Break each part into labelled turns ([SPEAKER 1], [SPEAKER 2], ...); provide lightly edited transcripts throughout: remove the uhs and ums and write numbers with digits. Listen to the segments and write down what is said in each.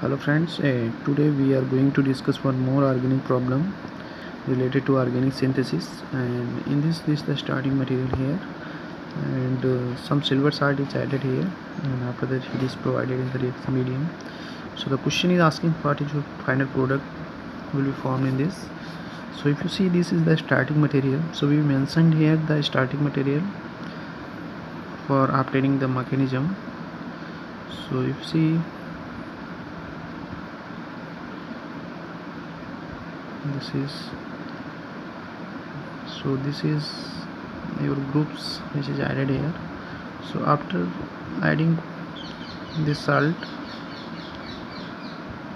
[SPEAKER 1] Hello friends, today we are going to discuss one more organic problem related to organic synthesis, and in this is the starting material here, and some silver salt is added here, and after that it is provided in the reaction medium. So the question is asking what is your final product will be formed in this. So if you see, this is the starting material. So we mentioned here the starting material for obtaining the mechanism. So if you see, this is your groups which is added here. So after adding this salt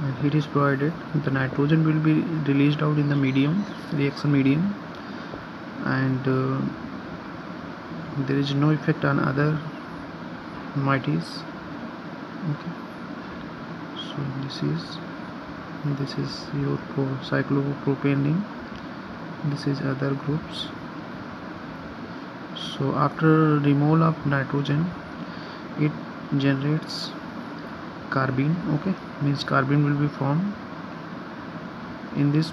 [SPEAKER 1] and heat is provided, the nitrogen will be released out in the medium, reaction medium, and there is no effect on other moieties. Okay, so this is your cyclopropane ring, this is other groups. So after removal of nitrogen, it generates carbene. Okay, means carbene will be formed in this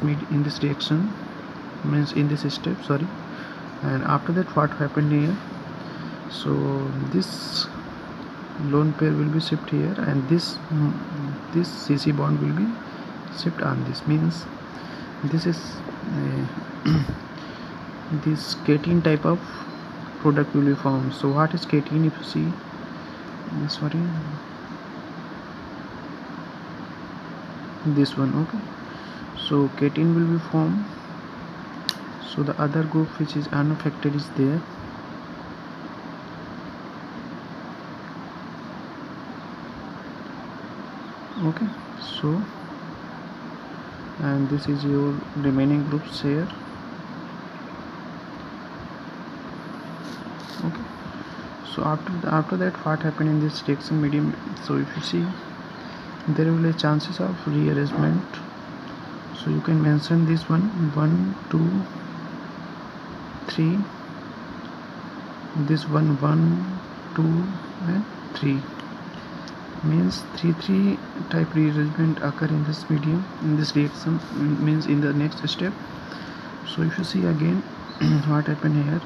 [SPEAKER 1] reaction, means in this step, sorry. And after that, what happened here? So this lone pair will be shipped here, and this CC bond will be shipped on this, means this is this cation type of product will be formed. So what is cation? If you see, sorry, this one. Okay, so cation will be formed. So the other group which is unaffected is there. Okay, so and this is your remaining groups here. Okay, so after that, what happened in this reaction medium? So if you see, there will be chances of rearrangement. So you can mention this one 1 2 3, this 1 1 2 and 3, means 3 type rearrangement occur in this medium, in this reaction, means in the next step. So if you see again what happened here,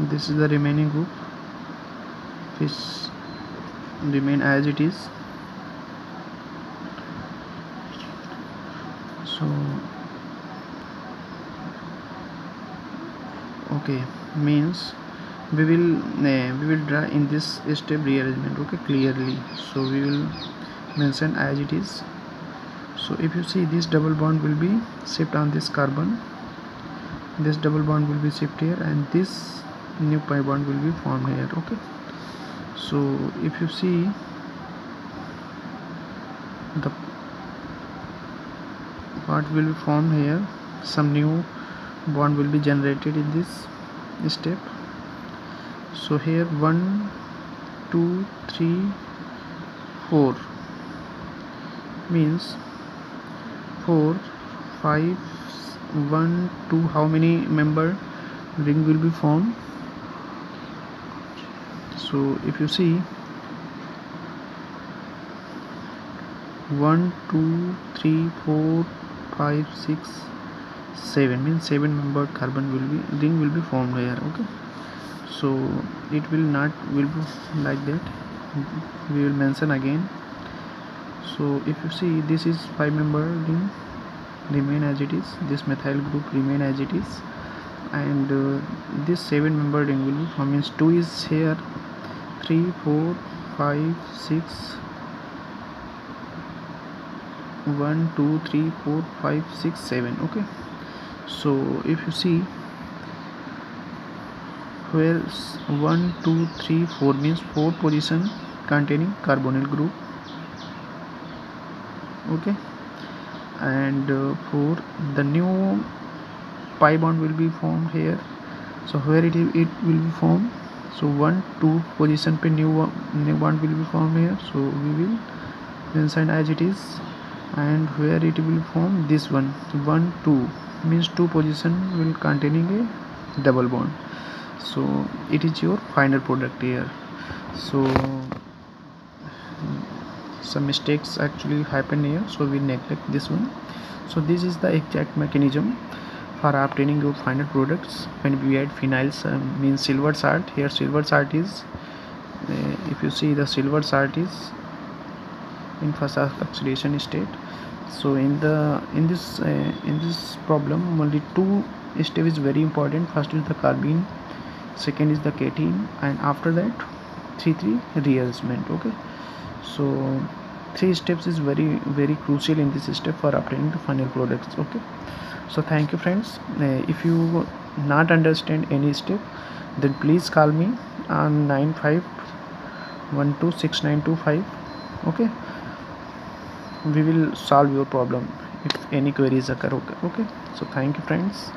[SPEAKER 1] this is the remaining group which remain as it is. So okay, means we will draw in this step rearrangement. Okay, clearly. So we will mention as it is. So if you see, this double bond will be shipped on this carbon, this double bond will be shipped here, and this new pi bond will be formed here. Okay, so if you see, the what will be formed here, some new bond will be generated in this step. So here 1 2 3 4, means 4 5 1 2, how many member ring will be formed? So if you see, 1 2 3 4 5 6 7, means 7 membered carbon ring will be formed here. Okay, so it will be like that. We will mention again. So if you see, this is 5 membered ring remain as it is, this methyl group remain as it is, and this 7 membered ring will be formed, means 2 is here, 3 4 5 6 1 2 3 4 5 6 7. Okay, so if you see, where 1 2 3 4 means 4 position containing carbonyl group. Okay, and for the new pi bond will be formed here. So where it will be formed, so 1 2 position pe new bond will be formed here. So we will mention as it is, and where it will form, this one 1 2, means 2 position will containing a double bond. So it is your final product here. So some mistakes actually happen here, so we neglect this one. So this is the exact mechanism for obtaining your final products when we add phenyls, means silver salt. Here silver salt is, if you see, the silver salt is in first oxidation state. So in this problem only two steps is very important. First is the carbene, second is the cation, and after that 3 rearrangement. Okay, so 3 steps is very crucial in this step for obtaining the final products. Okay, so thank you friends. If you not understand any step, then please call me on 95126925. okay, we will solve your problem if any queries occur. Okay, so thank you friends.